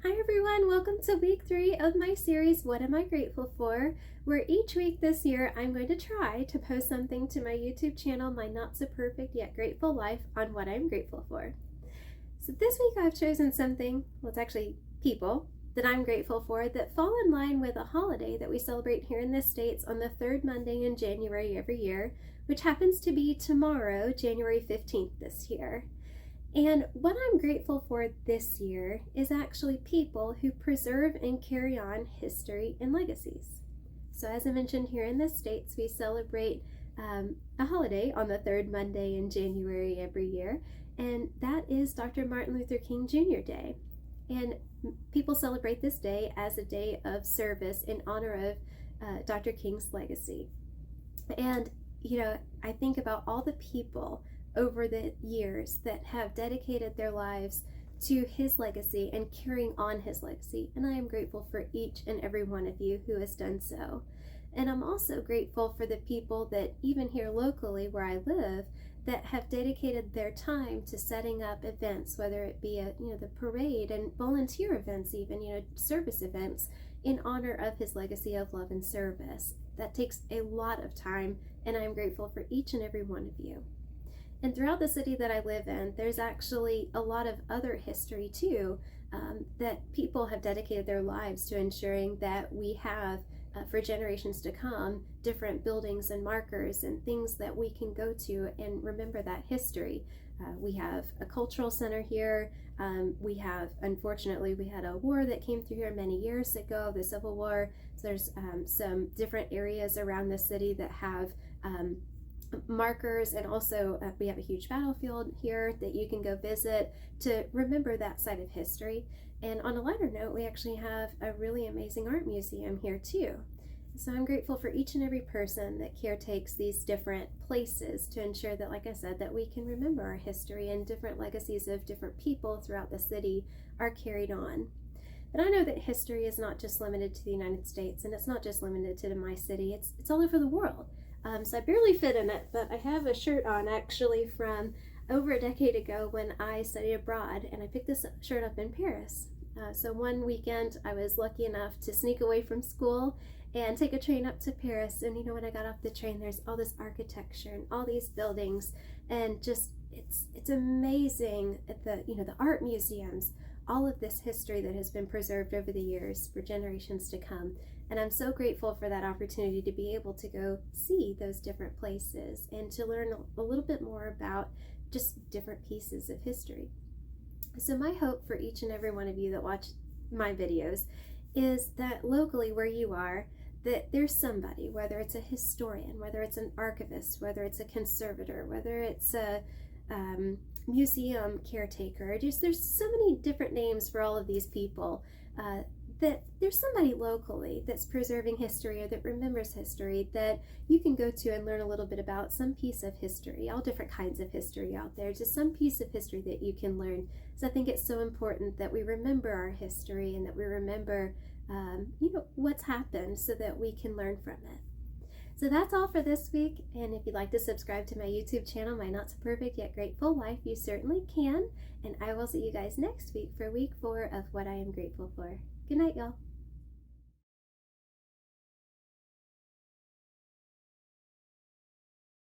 Hi everyone, welcome to week 3 of my series, What Am I Grateful For? Where each week this year I'm going to try to post something to my YouTube channel, My Not So Perfect Yet Grateful Life, on what I'm grateful for. So this week I've chosen something, well it's actually people, that I'm grateful for that fall in line with a holiday that we celebrate here in the States on the third Monday in January every year, which happens to be tomorrow, January 15th this year. And what I'm grateful for this year is actually people who preserve and carry on history and legacies. So as I mentioned, here in the States, we celebrate a holiday on the third Monday in January every year, and that is Dr. Martin Luther King Jr. Day. And people celebrate this day as a day of service in honor of Dr. King's legacy. And, you know, I think about all the people over the years that have dedicated their lives to his legacy and carrying on his legacy. And I am grateful for each and every one of you who has done so. And I'm also grateful for the people that even here locally where I live that have dedicated their time to setting up events, whether it be the parade and volunteer events, even service events in honor of his legacy of love and service. That takes a lot of time, and I'm grateful for each and every one of you. And throughout the city that I live in, there's actually a lot of other history too, that people have dedicated their lives to ensuring that we have, for generations to come, different buildings and markers and things that we can go to and remember that history. We have a cultural center here. Unfortunately, we had a war that came through here many years ago, the Civil War. So there's some different areas around the city that have markers, and also we have a huge battlefield here that you can go visit to remember that side of history. And on a lighter note, we actually have a really amazing art museum here too. So I'm grateful for each and every person that caretakes these different places to ensure that, like I said, that we can remember our history and different legacies of different people throughout the city are carried on. But I know that history is not just limited to the United States, and it's not just limited to my city, it's all over the world. So I barely fit in it, but I have a shirt on actually from over a decade ago when I studied abroad, and I picked this shirt up in Paris. So one weekend I was lucky enough to sneak away from school and take a train up to Paris, and when I got off the train, there's all this architecture and all these buildings, and just it's amazing at the art museums, all of this history that has been preserved over the years for generations to come. And I'm so grateful for that opportunity to be able to go see those different places and to learn a little bit more about just different pieces of history. So my hope for each and every one of you that watch my videos is that locally where you are, that there's somebody, whether it's a historian, whether it's an archivist, whether it's a conservator, whether it's a museum caretaker, there's so many different names for all of these people, that there's somebody locally that's preserving history or that remembers history that you can go to and learn a little bit about some piece of history, all different kinds of history out there, just some piece of history that you can learn. So I think it's so important that we remember our history and that we remember what's happened so that we can learn from it. So that's all for this week, and if you'd like to subscribe to my YouTube channel, My Not So Perfect Yet Grateful Life, you certainly can, and I will see you guys next week for week 4 of What I Am Grateful For. Good night, y'all.